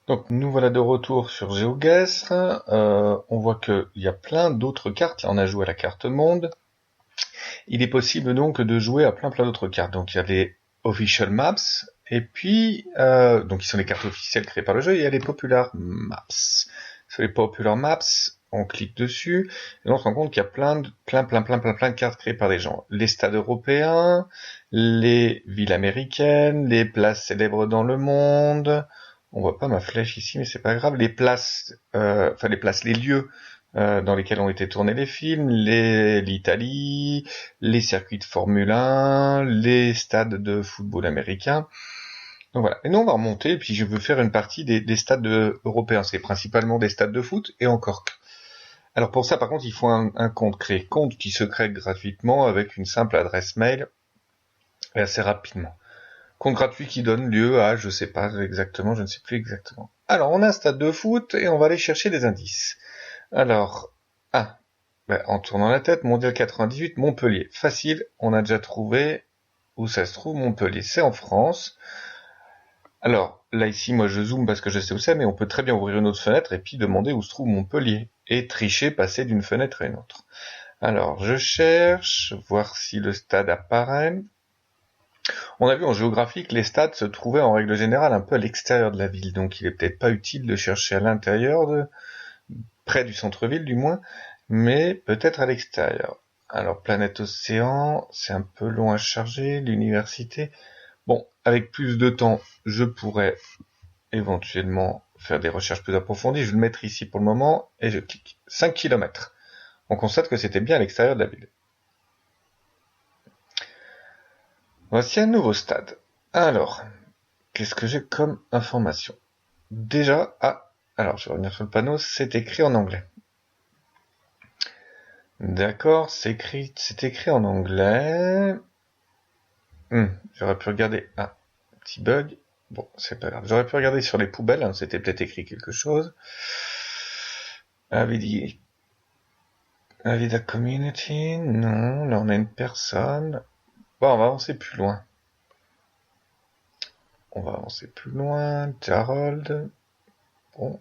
Donc nous voilà de retour sur GeoGuessr. On voit qu'il y a plein d'autres cartes. Là, on a joué à la carte monde. Il est possible donc de jouer à plein d'autres cartes. Donc il y a les official maps et puis donc qui sont les cartes officielles créées par le jeu. Et il y a les popular maps. Sur les popular maps, on clique dessus et on se rend compte qu'il y a plein de cartes créées par des gens. Les stades européens, les villes américaines, les places célèbres dans le monde. On voit pas ma flèche ici, mais c'est pas grave. Les places, les lieux dans lesquels ont été tournés les films, l'Italie, les circuits de Formule 1, les stades de football américain. Donc voilà. Et nous, on va remonter, et puis je veux faire une partie des stades européens. C'est principalement des stades de foot, et encore. Alors pour ça, par contre, il faut un compte créé. Compte qui se crée gratuitement avec une simple adresse mail, et assez rapidement. Compte gratuit qui donne lieu à, je sais pas exactement, je ne sais plus exactement. Alors, on a un stade de foot, et on va aller chercher des indices. Alors, en tournant la tête, Mondial 98, Montpellier. Facile, on a déjà trouvé où ça se trouve, Montpellier. C'est en France. Alors, là ici, moi je zoome parce que je sais où c'est, mais on peut très bien ouvrir une autre fenêtre et puis demander où se trouve Montpellier. Et tricher, passer d'une fenêtre à une autre. Alors, je cherche, voir si le stade apparaît. On a vu en géographie que les stades se trouvaient en règle générale un peu à l'extérieur de la ville, donc il est peut-être pas utile de chercher à l'intérieur, près du centre-ville du moins, mais peut-être à l'extérieur. Alors, planète océan, c'est un peu long à charger, l'université. Bon, avec plus de temps, je pourrais éventuellement faire des recherches plus approfondies. Je vais le mettre ici pour le moment et je clique. 5 km. On constate que c'était bien à l'extérieur de la ville. Voici un nouveau stade. Alors, qu'est-ce que j'ai comme information? Déjà, alors je vais revenir sur le panneau, c'est écrit en anglais. D'accord, c'est écrit en anglais. J'aurais pu regarder. Petit bug. Bon, c'est pas grave. J'aurais pu regarder sur les poubelles, hein, c'était peut-être écrit quelque chose. Avida Community, non, là on a une personne. Bon, on va avancer plus loin. Harold. Bon,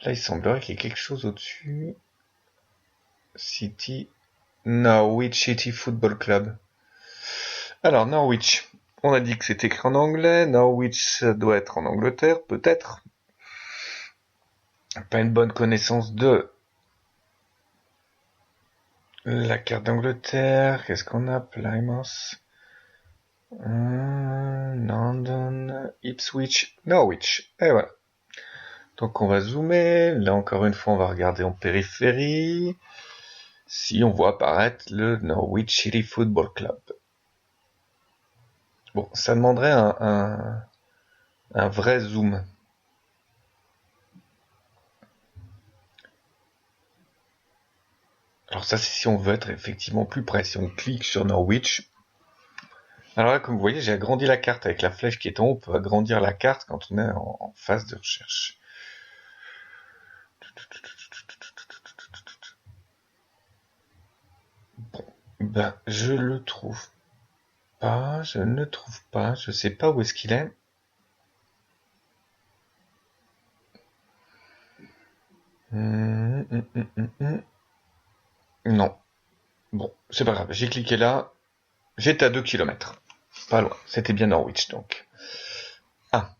là il semblerait qu'il y ait quelque chose au-dessus. City. Norwich City Football Club. Alors, Norwich. On a dit que c'est écrit en anglais. Norwich, ça doit être en Angleterre, peut-être. Pas une bonne connaissance de la carte d'Angleterre. Qu'est-ce qu'on a? Plymouth. London. Ipswich. Norwich. Et voilà. Donc on va zoomer. Là encore une fois, on va regarder en périphérie. Si on voit apparaître le Norwich City Football Club. Bon, ça demanderait un vrai zoom. Alors ça, c'est si on veut être effectivement plus près. Si on clique sur Norwich. Alors là, comme vous voyez, j'ai agrandi la carte avec la flèche qui est en haut. On peut agrandir la carte quand on est en phase de recherche. Bon, je le trouve pas. Je ne le trouve pas. Je sais pas où est-ce qu'il est. Non. Bon, c'est pas grave. J'ai cliqué là. J'étais à 2 km. Pas loin. C'était bien Norwich, donc. Ah.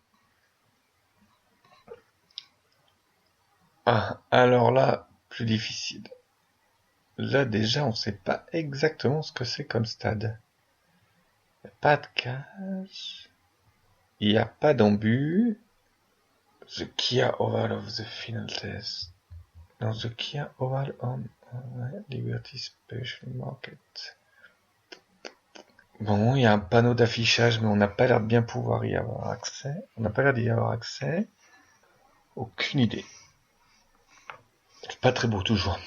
Alors là, plus difficile. Là, déjà, on sait pas exactement ce que c'est comme stade. Il n'y a pas de cage. Il n'y a pas d'embut. The Kia Oval of the Final Test. Dans The Kia Oval on Liberty Special Market. Bon, il y a un panneau d'affichage, mais on n'a pas l'air de bien pouvoir y avoir accès. On n'a pas l'air d'y avoir accès. Aucune idée. C'est pas très beau toujours.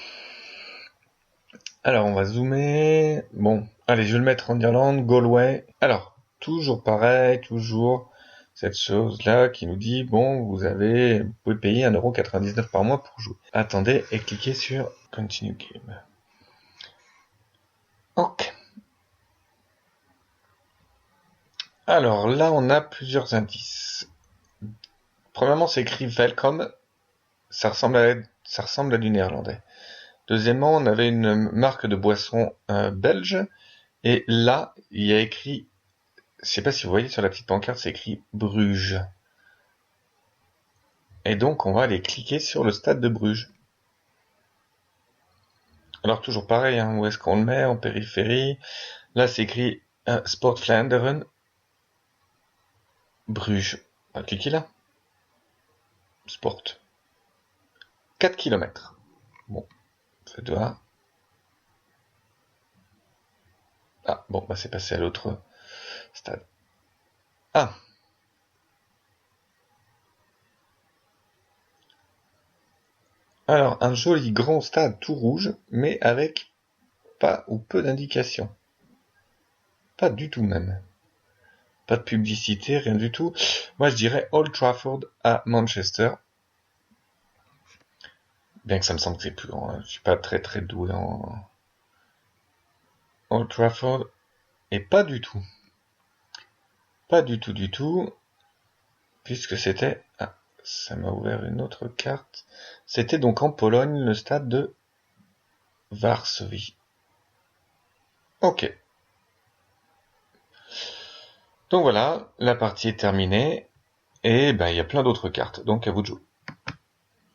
Alors, on va zoomer. Bon, allez, je vais le mettre en Irlande, Galway. Alors, toujours pareil, toujours cette chose-là qui nous dit, bon, vous pouvez payer 1,99€ par mois pour jouer. Attendez et cliquez sur Continue Game. Ok. Alors là, on a plusieurs indices. premièrement, c'est écrit Welcome. Ça ressemble à du néerlandais. Deuxièmement, on avait une marque de boisson belge. Et là, il y a écrit, je sais pas si vous voyez sur la petite pancarte, c'est écrit Bruges. Et donc, on va aller cliquer sur le stade de Bruges. Alors, toujours pareil, hein, où est-ce qu'on le met? En périphérie. Là, c'est écrit Sport Vlaanderen. Bruges. On va cliquer là. Sport. 4 km. Bon, ça doit... Ah, bon, bah c'est passé à l'autre stade. Ah! Alors, un joli grand stade tout rouge, mais avec pas ou peu d'indications. Pas du tout même. Pas de publicité, rien du tout. Moi, je dirais Old Trafford à Manchester. Bien que ça me semble que c'est plus grand. Je suis pas très doué en Old Trafford. Et pas du tout. Pas du tout. Puisque c'était... Ah, ça m'a ouvert une autre carte. C'était donc en Pologne, le stade de Varsovie. Ok. Donc voilà, la partie est terminée. Et ben, il y a plein d'autres cartes. Donc à vous de jouer.